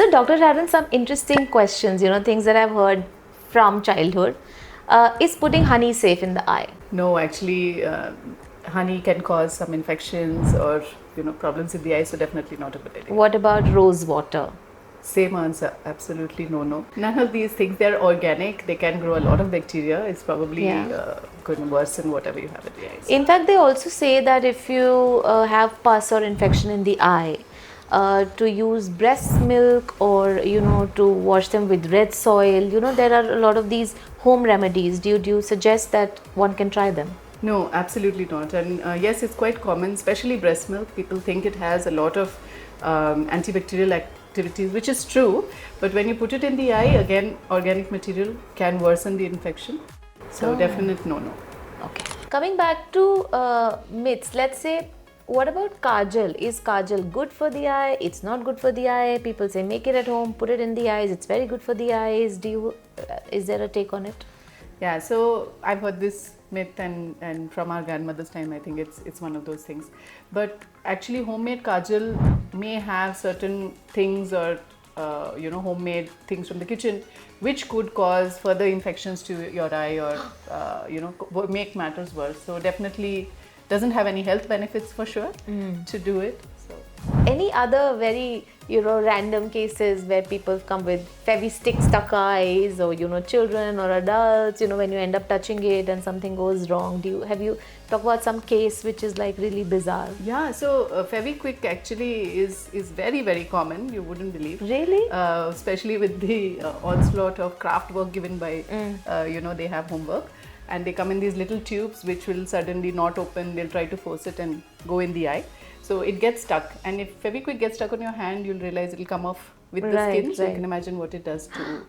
So, Dr. Sharon, some interesting questions, things that I've heard from childhood. Is putting honey safe in the eye? No, actually, honey can cause some infections or problems in the eye, so definitely not a good idea. What about rose water? Same answer, absolutely no. None of these things, they're organic, they can grow a lot of bacteria. It's probably going to worsen whatever you have in the eyes. In fact, they also say that if you have pus or infection in the eye, to use breast milk or to wash them with red soil. There are a lot of these home remedies. Do you suggest that one can try them? No, absolutely not. And yes, it's quite common, especially breast milk. People think it has a lot of antibacterial activities, which is true. But when you put it in the eye, again, organic material can worsen the infection. So definite no. Okay. Coming back to myths, let's say, what about kajal? Is kajal good for the eye? It's not good for the eye. People say make it at home, put it in the eyes. It's very good for the eyes. Is there a take on it? Yeah, so I've heard this myth and from our grandmother's time, I think it's one of those things. But actually, homemade kajal may have certain things or homemade things from the kitchen which could cause further infections to your eye or make matters worse. So definitely doesn't have any health benefits for sure to do it. So any other very random cases where people come with Fevi-stick stuck eyes, or children or adults, when you end up touching it and something goes wrong? Have you talked about some case which is like really bizarre? Yeah, so Fevi-quick actually is very, very common. You wouldn't believe. Really? Especially with the onslaught of craft work given by they have homework. And they come in these little tubes which will suddenly not open. They'll try to force it and go in the eye. So it gets stuck. And if Fevikwik gets stuck on your hand, you'll realize it'll come off with the skin. So you can imagine what it does to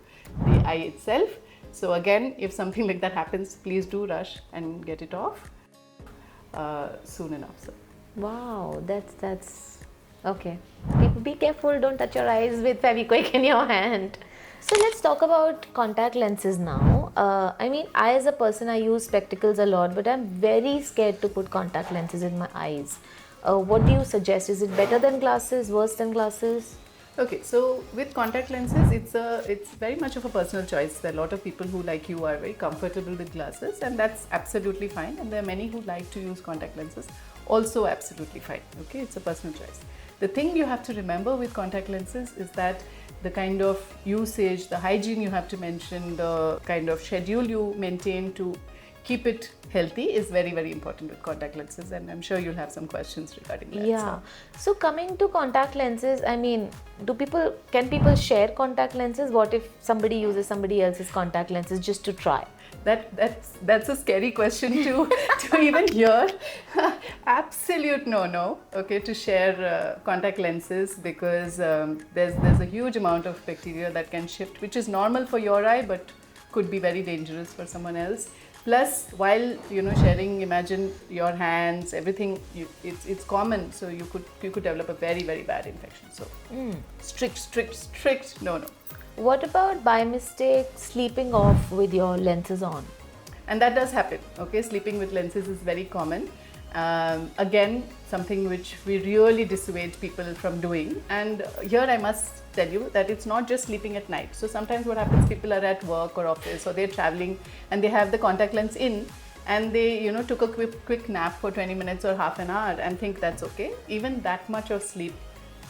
the eye itself. So again, if something like that happens, please do rush and get it off soon enough. So. Wow, that's okay. People, be careful. Don't touch your eyes with Fevikwik in your hand. So let's talk about contact lenses now. I as a person, I use spectacles a lot, but I'm very scared to put contact lenses in my eyes. What do you suggest? Is it better than glasses, worse than glasses? Okay, so with contact lenses, it's very much of a personal choice. There are a lot of people who, like you, are very comfortable with glasses, and that's absolutely fine. And there are many who like to use contact lenses, also absolutely fine. Okay, it's a personal choice. The thing you have to remember with contact lenses is that the kind of usage, the hygiene you have to mention, the kind of schedule you maintain to keep it healthy is very, very important with contact lenses, and I'm sure you'll have some questions regarding that. Yeah. So coming to contact lenses, can people share contact lenses? What if somebody uses somebody else's contact lenses just to try? That's a scary question to even hear. Absolute no. Okay, to share contact lenses, because there's a huge amount of bacteria that can shift, which is normal for your eye but could be very dangerous for someone else. Plus, while sharing, imagine your hands, everything. It's common, so you could develop a very, very bad infection. So strict. No. What about by mistake sleeping off with your lenses on? And that does happen. Okay, sleeping with lenses is very common. Again, something which we really dissuade people from doing. And here I must tell you that it's not just sleeping at night. So sometimes what happens, people are at work or office, or they're traveling and they have the contact lens in, and they took a quick nap for 20 minutes or half an hour and think that's okay. Even that much of sleep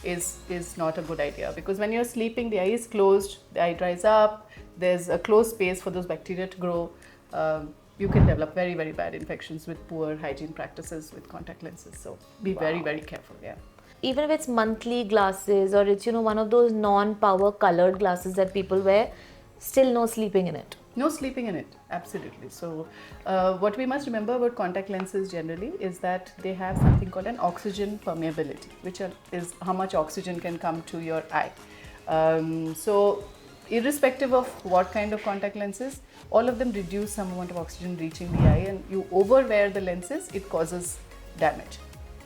is not a good idea, because when you're sleeping, the eye is closed, the eye dries up, there's a closed space for those bacteria to grow. You can develop very, very bad infections with poor hygiene practices with contact lenses. So be very, very careful. Yeah. Even if it's monthly glasses, or it's one of those non-power colored glasses that people wear, still no sleeping in it. No sleeping in it, absolutely. So what we must remember about contact lenses generally is that they have something called an oxygen permeability, which is how much oxygen can come to your eye. So irrespective of what kind of contact lenses, all of them reduce some amount of oxygen reaching the eye, and you overwear the lenses, it causes damage.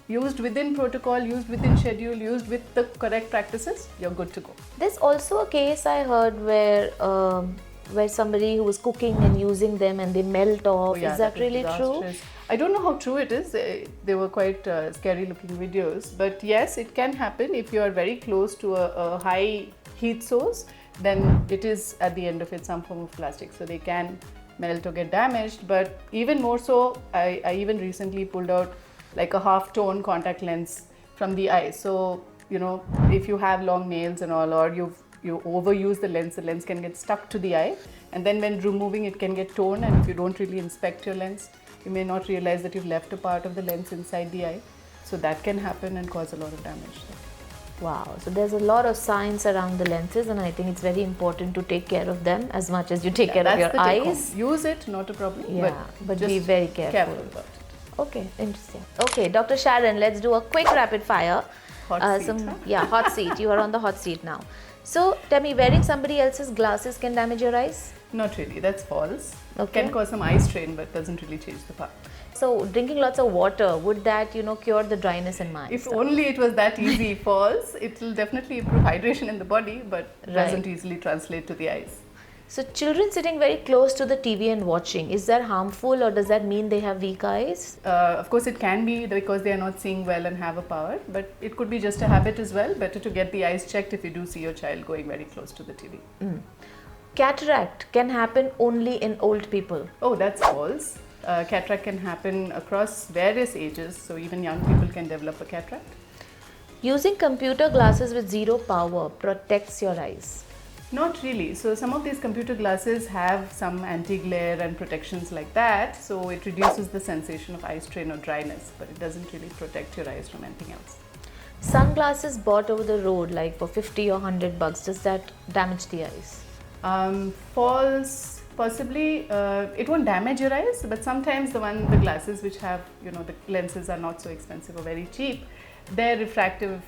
Used within protocol, used within schedule, used with the correct practices, you're good to go. There's also a case I heard where somebody who was cooking and using them and they melt off. Oh, yeah, is that really true? I don't know how true it is. They were quite scary looking videos, but yes, it can happen if you are very close to a high heat source, then it is at the end of it some form of plastic. So they can melt or get damaged. But even more so, I even recently pulled out like a half-tone contact lens from the eye. So, you know, if you have long nails and all, or you overuse the lens can get stuck to the eye, and then when removing it can get torn, and if you don't really inspect your lens, you may not realize that you've left a part of the lens inside the eye. So that can happen and cause a lot of damage. Wow, so there's a lot of science around the lenses, and I think it's very important to take care of them as much as you take care of your eyes. Use it, not a problem. Yeah, but be very careful about it. Okay, interesting. Okay, Dr. Sharon, let's do a quick rapid fire. Hot seat, huh? Yeah, hot seat. You are on the hot seat now. So, tell me, wearing somebody else's glasses can damage your eyes? Not really, that's false. Okay. Can cause some eye strain, but doesn't really change the power. So, drinking lots of water, would that, cure the dryness in my eyes? If only it was that easy, false. It will definitely improve hydration in the body, but doesn't easily translate to the eyes. So, children sitting very close to the TV and watching, is that harmful, or does that mean they have weak eyes? Of course, it can be because they are not seeing well and have a power, but it could be just a habit as well. Better to get the eyes checked if you do see your child going very close to the TV. Cataract can happen only in old people. Oh, that's false. Cataract can happen across various ages, so even young people can develop a cataract. Using computer glasses with zero power protects your eyes. Not really. So some of these computer glasses have some anti-glare and protections like that, so it reduces the sensation of eye strain or dryness, but it doesn't really protect your eyes from anything else. Sunglasses bought over the road, like for 50 or 100 bucks, does that damage the eyes? False, possibly. It won't damage your eyes, but sometimes the glasses which have, the lenses are not so expensive or very cheap, their refractive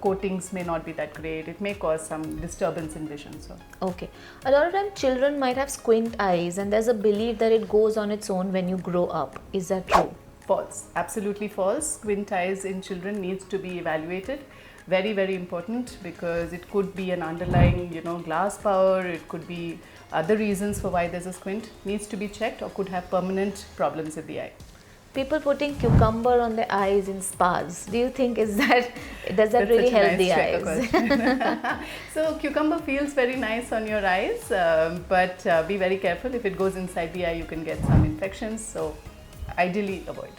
coatings may not be that great. It may cause some disturbance in vision. So. Okay. A lot of times children might have squint eyes, and there's a belief that it goes on its own when you grow up. Is that true? False. Absolutely false. Squint eyes in children needs to be evaluated. Very, very important, because it could be an underlying, glass power. It could be other reasons for why there's a squint. Needs to be checked, or could have permanent problems in the eye. People putting cucumber on their eyes in spas. Do you think does that really help the eyes? So cucumber feels very nice on your eyes, but be very careful. If it goes inside the eye, you can get some infections. So ideally avoid.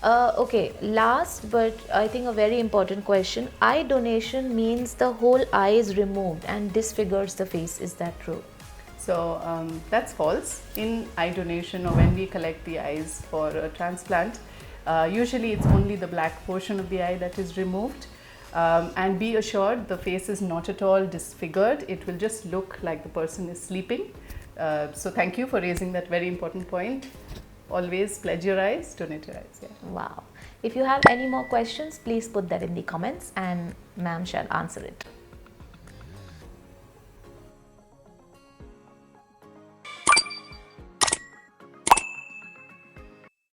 Okay, last but I think a very important question. Eye donation means the whole eye is removed and disfigures the face. Is that true? So that's false. In eye donation, or when we collect the eyes for a transplant, usually it's only the black portion of the eye that is removed. And be assured, the face is not at all disfigured. It will just look like the person is sleeping. So thank you for raising that very important point. Always pledge your eyes, donate your eyes. Yeah. Wow. If you have any more questions, please put that in the comments and ma'am shall answer it.